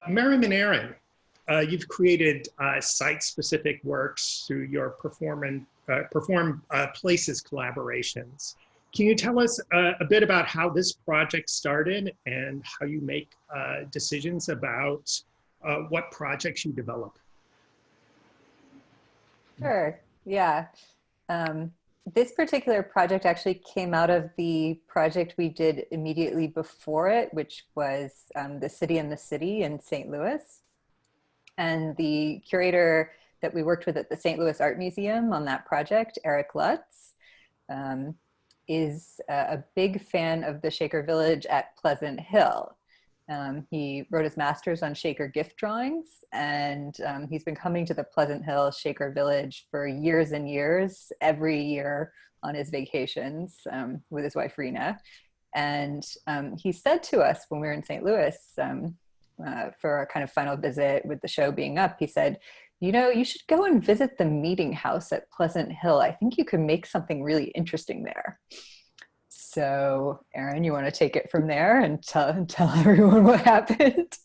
Mariam and Erin, you've created site-specific works through your Perform Places collaborations. Can you tell us a bit about how this project started and how you make decisions about what projects you develop? Sure, yeah. This particular project actually came out of the project we did immediately before it, which was The City in the City in St. Louis. And the curator that we worked with at the St. Louis Art Museum on that project, Eric Lutz, is a big fan of the Shaker Village at Pleasant Hill. He wrote his master's on Shaker gift drawings, and he's been coming to the Pleasant Hill Shaker Village for years and years, every year on his vacations with his wife, Rena. And he said to us when we were in St. Louis for our kind of final visit with the show being up, he said, you know, you should go and visit the meeting house at Pleasant Hill. I think you could make something really interesting there. So, Erin, you want to take it from there and tell everyone what happened?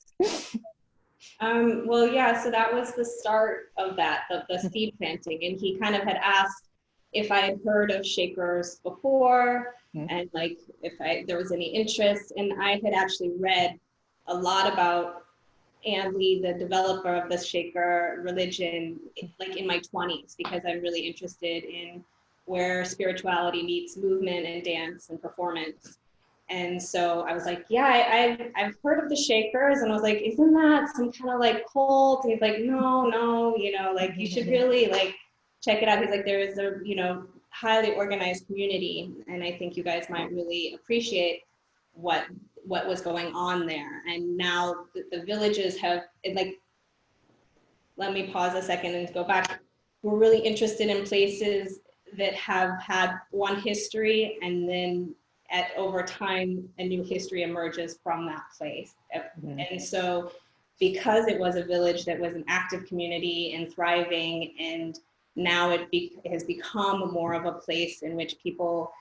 Well, yeah, so that was the start of that, the seed planting. And he kind of had asked if I had heard of Shakers before, and like if there was any interest. And I had actually read a lot about Ann Lee, the developer of the Shaker religion, like in my 20s, because I'm really interested in where spirituality meets movement and dance and performance. And so I was like, yeah, I've heard of the Shakers. And I was like, isn't that some kind of like cult? And he's like, no, you know, like you should really like check it out. He's like, there is a, you know, highly organized community. And I think you guys might really appreciate what was going on there. And now the villages have, like, let me pause a second and go back. We're really interested in places that have had one history, and then over time, a new history emerges from that place. And so because it was a village that was an active community and thriving, and now it has become more of a place in which people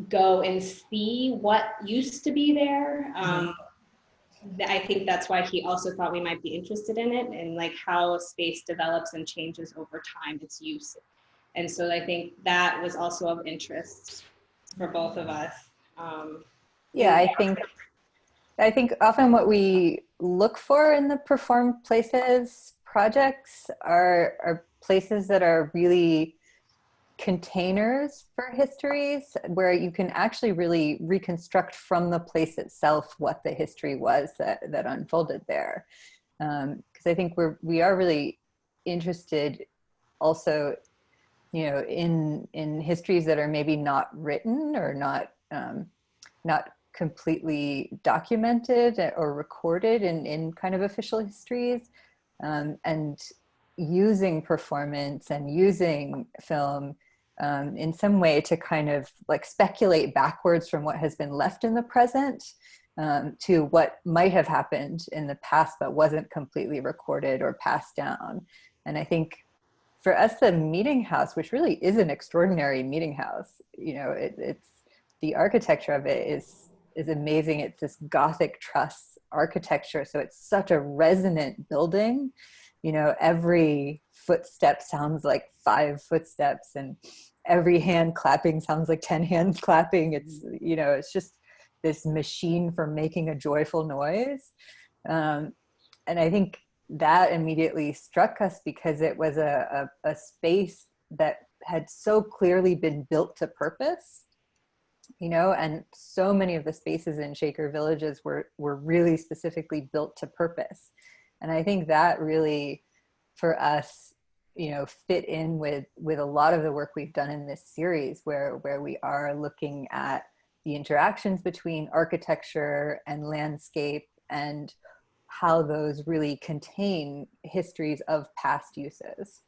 go and see what used to be there. I think that's why he also thought we might be interested in it, and like how a space develops and changes over time, its use. And so I think that was also of interest for both of us. Yeah, I think often what we look for in the Perform Places projects are places that are really containers for histories, where you can actually really reconstruct from the place itself what the history was that unfolded there. Because I think we are really interested also, you know, in histories that are maybe not written or not completely documented or recorded in kind of official histories, and using performance and using film in some way to kind of like speculate backwards from what has been left in the present to what might have happened in the past but wasn't completely recorded or passed down. And I think for us, the meeting house, which really is an extraordinary meeting house, you know, it's the architecture of it is amazing. It's this Gothic truss architecture, so it's such a resonant building. You know, every footstep sounds like 5 footsteps, and every hand clapping sounds like 10 hands clapping. It's, you know, it's just this machine for making a joyful noise. And I think that immediately struck us because it was a space that had so clearly been built to purpose, you know, and so many of the spaces in Shaker villages were really specifically built to purpose. And I think that really, for us, you know, fit in with a lot of the work we've done in this series, where we are looking at the interactions between architecture and landscape and how those really contain histories of past uses.